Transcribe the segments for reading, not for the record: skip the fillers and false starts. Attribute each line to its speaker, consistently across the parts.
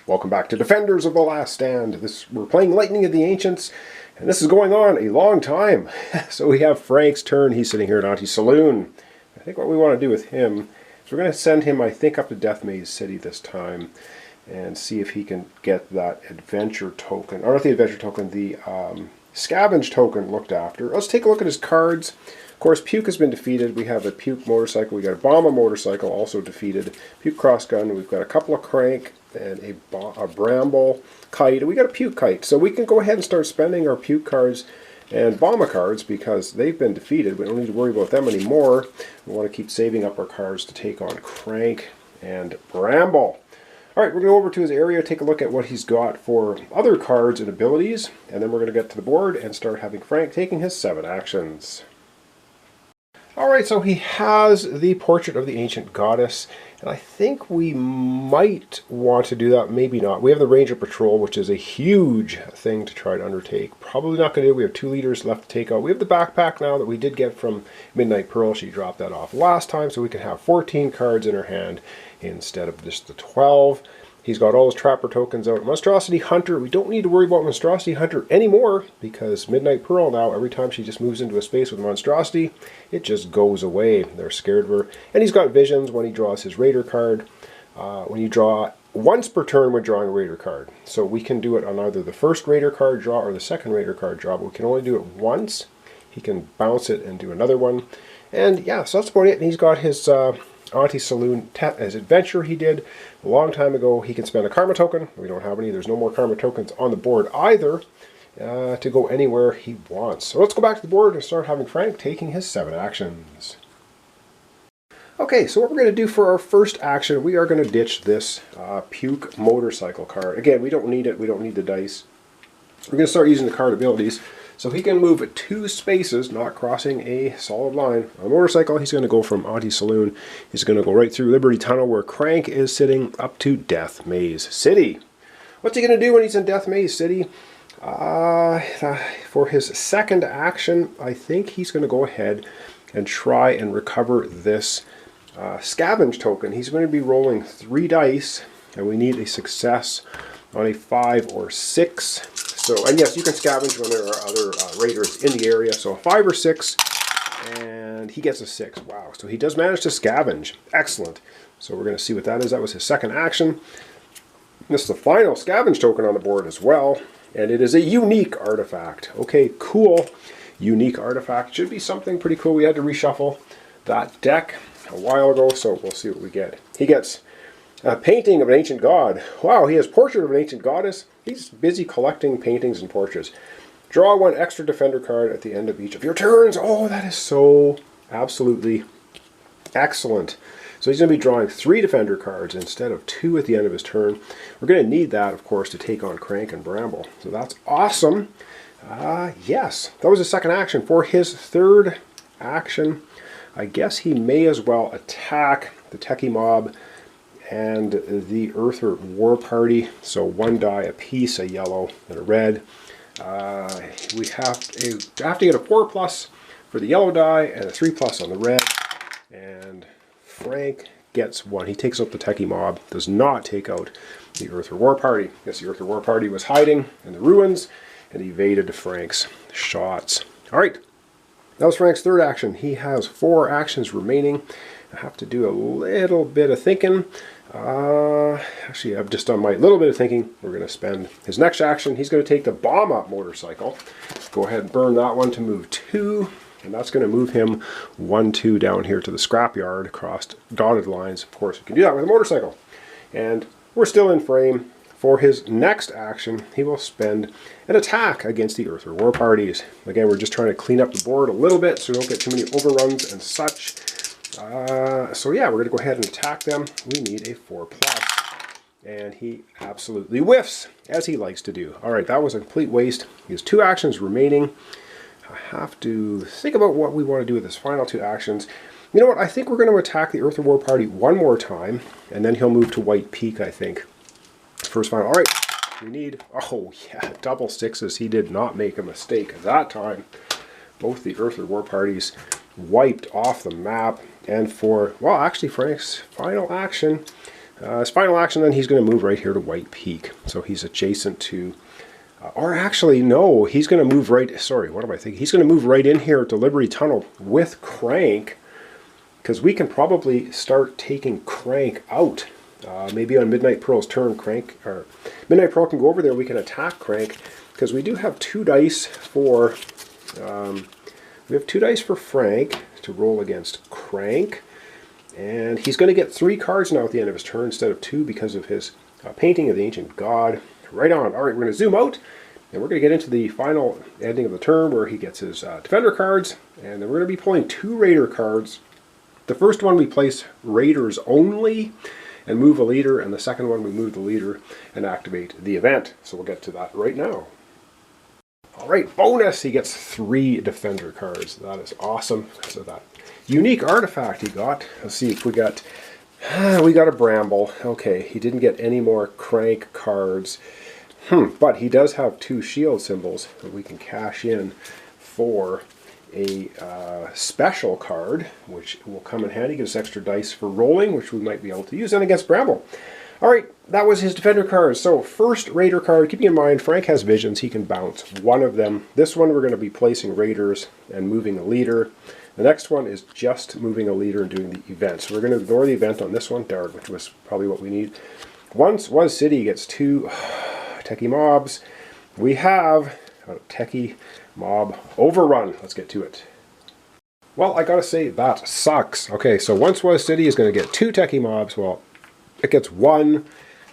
Speaker 1: Welcome back to Defenders of the Last Stand. We're playing Lightning of the Ancients, and this is going on a long time. So we have Frank's turn. He's sitting here at Auntie's Saloon. I think what we want to do with him is we're going to send him, I think, up to Death Maze City this time and see if he can get that adventure token, or not the adventure token, the scavenge token looked after. Let's take a look at his cards. Of course, Puke has been defeated. We have a Puke motorcycle. We got a Bomba motorcycle also defeated. Puke cross gun. We've got a couple of Krank and a Bramble kite. And we got a Puke kite. So we can go ahead and start spending our Puke cards and Bomba cards because they've been defeated. We don't need to worry about them anymore. We want to keep saving up our cards to take on Krank and Bramble. All right, we're going to go over to his area, take a look at what he's got for other cards and abilities, and then we're going to get to the board and start having Frank taking his 7 actions. Alright, so he has the Portrait of the Ancient Goddess, and I think we might want to do that, maybe not. We have the Ranger Patrol, which is a huge thing to try to undertake. Probably not going to do. We have 2 leaders left to take out. We have the backpack now that we did get from Midnight Pearl. She dropped that off last time, so we can have 14 cards in her hand instead of just the 12. He's got all his Trapper tokens out. Monstrosity Hunter, we don't need to worry about Monstrosity Hunter anymore because Midnight Pearl now, every time she just moves into a space with Monstrosity, it just goes away. They're scared of her. And he's got Visions when he draws his Raider card. When you draw once per turn when drawing a Raider card. So we can do it on either the first Raider card draw or the second Raider card draw, but we can only do it once. He can bounce it and do another one. And yeah, so that's about it. And he's got his Auntie's Saloon as adventure he did a long time ago. He can spend a karma token. We don't have any. There's no more karma tokens on the board either to go anywhere he wants. So let's go back to the board and start having Frank taking his 7 actions. Okay, so what we're going to do for our first action, we are going to ditch this Puke motorcycle card. Again, we don't need it. We don't need the dice. We're going to start using the card abilities. So he can move 2 spaces, not crossing a solid line. On a motorcycle, he's going to go from Auntie's Saloon. He's going to go right through Liberty Tunnel where Krank is sitting up to Death Maze City. What's he going to do when he's in Death Maze City? For his second action, I think he's going to go ahead and try and recover this scavenge token. He's going to be rolling 3 dice, and we need a success on a 5 or 6. So, and yes, you can scavenge when there are other raiders in the area. So a 5 or 6, and he gets a 6. Wow, so he does manage to scavenge. Excellent. So we're going to see what that is. That was his second action. This is the final scavenge token on the board as well, and it is a unique artifact. Okay, cool. Unique artifact. Should be something pretty cool. We had to reshuffle that deck a while ago, so we'll see what we get. He gets a painting of an ancient god. Wow, he has Portrait of an Ancient Goddess. He's busy collecting paintings and portraits. Draw 1 extra defender card at the end of each of your turns. Oh, that is so absolutely excellent. So he's going to be drawing 3 defender cards instead of 2 at the end of his turn. We're going to need that, of course, to take on Krank and Bramble. So that's awesome. Yes, that was his second action. For his third action, I guess he may as well attack the Techie Mob and the Earther War Party. So 1 die apiece, a yellow and a red. We have to get a 4+ for the yellow die and a 3+ on the red. And Frank gets 1. He takes out the Techie Mob, does not take out the Earther War Party. Yes, the Earther War Party was hiding in the ruins and evaded Frank's shots. All right, that was Frank's third action. He has 4 actions remaining. I have to do a little bit of thinking. Actually, I've just done my little bit of thinking. We're going to spend his next action. He's going to take the Bomb-Up motorcycle. Go ahead and burn that one to move 2. And that's going to move him 1, 2 down here to the scrapyard across dotted lines. Of course, we can do that with a motorcycle. And we're still in frame. For his next action, he will spend an attack against the Earther War Parties. Again, we're just trying to clean up the board a little bit so we don't get too many overruns and such. So yeah, we're going to go ahead and attack them. We need a 4+. And he absolutely whiffs, as he likes to do. Alright, that was a complete waste. He has 2 actions remaining. I have to think about what we want to do with his final 2 actions. You know what, I think we're going to attack the Earther War Party 1 more time, and then he'll move to White Peak, I think. First final. Alright, we need, oh yeah, double 6s. He did not make a mistake that time. Both the Earther War Parties wiped off the map. And for, well, actually Frank's final action, His final action, then he's going to move right here to White Peak. So he's adjacent to, or actually, no, he's going to move right, sorry, what am I thinking? He's going to move right in here to Liberty Tunnel with Krank, because we can probably start taking Krank out. Maybe on Midnight Pearl's turn, Midnight Pearl can go over there, we can attack Krank, because we do have 2 dice for, we have 2 dice for Frank to roll against Krank. And he's going to get 3 cards now at the end of his turn instead of 2 because of his painting of the Ancient God. Right on. All right, we're going to zoom out, and we're going to get into the final ending of the turn where he gets his Defender cards. And then we're going to be pulling 2 Raider cards. The first one we place Raiders only and move a leader, and the second one we move the leader and activate the event. So we'll get to that right now. All right, bonus! He gets 3 Defender cards. That is awesome because of that unique artifact he got. Let's see if we got a Bramble. Okay, he didn't get any more Krank cards. But he does have 2 shield symbols that we can cash in for a special card, which will come in handy. Gives us extra dice for rolling, which we might be able to use then against Bramble. All right, that was his Defender cards. So first Raider card, keeping in mind Frank has visions, he can bounce one of them. This one we're going to be placing Raiders and moving a leader. The next one is just moving a leader and doing the event. So we're going to ignore the event on this one, darn, which was probably what we need. Once Was City gets 2 Techie Mobs. We have a Techie Mob Overrun. Let's get to it. Well, I gotta say, that sucks. Okay, so Once Was City is going to get 2 Techie Mobs. Well, it gets 1.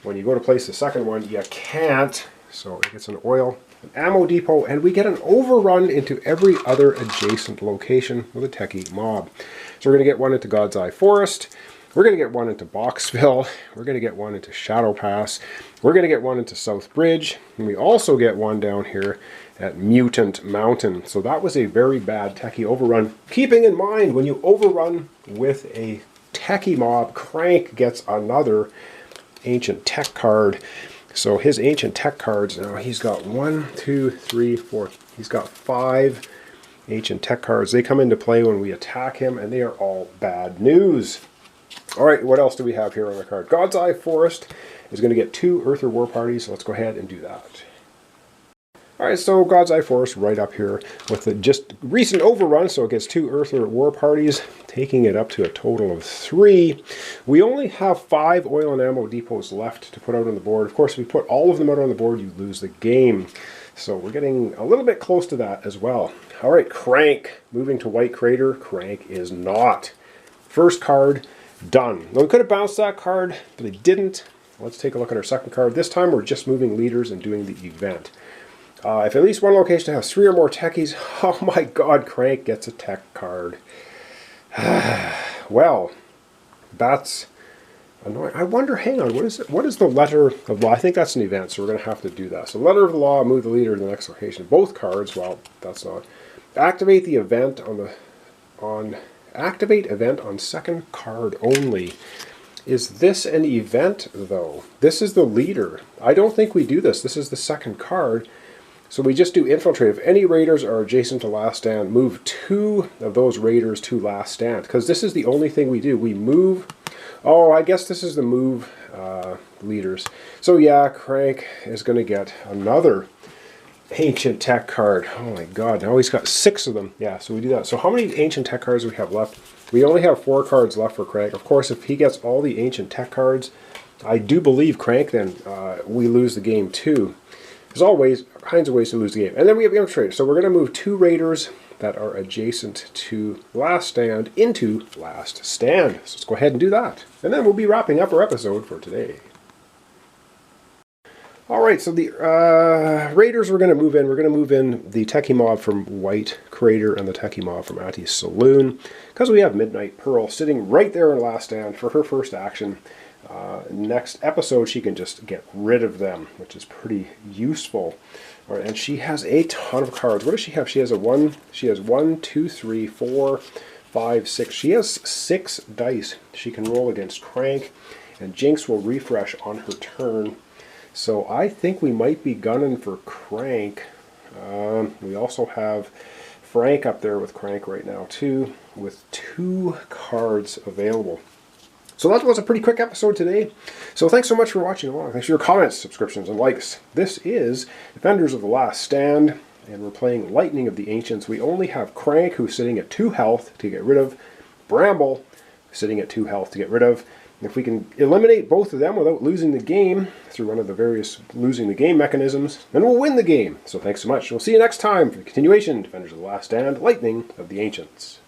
Speaker 1: When you go to place the second one, you can't. So it gets an oil, an ammo depot, and we get an overrun into every other adjacent location with a Techie Mob. So we're going to get 1 into God's Eye Forest. We're going to get 1 into Boxville. We're going to get 1 into Shadow Pass. We're going to get 1 into South Bridge. And we also get 1 down here at Mutant Mountain. So that was a very bad Techie overrun. Keeping in mind, when you overrun with a Techie Mob, Krank gets another Ancient Tech card. So his Ancient Tech cards, now he's got 1, 2, 3, 4. He's got 5 Ancient Tech cards. They come into play when we attack him, and they are all bad news. All right, what else do we have here on the card? God's Eye Forest is going to get 2 Earther War Parties. So let's go ahead and do that. All right, so God's Eye Forest right up here with the just recent overrun, so it gets 2 Earther War Parties, taking it up to a total of 3. We only have 5 oil and ammo depots left to put out on the board. Of course, if we put all of them out on the board, you lose the game. So we're getting a little bit close to that as well. All right, Krank, moving to White Crater. Krank is not. First card, done. Now, we could have bounced that card, but they didn't. Let's take a look at our second card. This time, we're just moving leaders and doing the event. If at least one location has 3 or more techies, oh my god, Krank gets a tech card. Well, that's annoying. I wonder, hang on, what is the letter of law? I think that's an event, so we're going to have to do that. So letter of the law, move the leader to the next location. Both cards, well, that's not. Activate the event activate event on second card only. Is this an event, though? This is the leader. I don't think we do this. This is the second card. So we just do infiltrate. If any raiders are adjacent to last stand, move 2 of those raiders to last stand. Because this is the only thing we do. We move. Oh, I guess this is the move leaders. So yeah, Krank is going to get another Ancient Tech card. Oh my god, now he's got 6 of them. Yeah, so we do that. So how many Ancient Tech cards do we have left? We only have 4 cards left for Krank. Of course, if he gets all the Ancient Tech cards, I do believe Krank, then we lose the game too. There's always kinds of ways to lose the game. And then we have infiltrate. So we're going to move 2 raiders that are adjacent to last stand into last stand. So let's go ahead and do that. And then we'll be wrapping up our episode for today. Alright, so the raiders we're going to move in. We're going to move in the Techie Mob from White Crater and the Techie Mob from Atti's Saloon. Because we have Midnight Pearl sitting right there in last stand for her first action. Next episode, she can just get rid of them, which is pretty useful. All right, and she has a ton of cards. What does she have? She has 1, 2, 3, 4, 5, 6. She has 6 dice she can roll against Krank, and Jinx will refresh on her turn. So I think we might be gunning for Krank. We also have Frank up there with Krank right now too, with 2 cards available. So that was a pretty quick episode today. So thanks so much for watching along. Thanks for your comments, subscriptions, and likes. This is Defenders of the Last Stand, and we're playing Lightning of the Ancients. We only have Krank, who's sitting at 2 health to get rid of. Bramble, sitting at 2 health to get rid of. If we can eliminate both of them without losing the game through one of the various losing the game mechanisms, then we'll win the game. So thanks so much. We'll see you next time for the continuation, Defenders of the Last Stand, Lightning of the Ancients.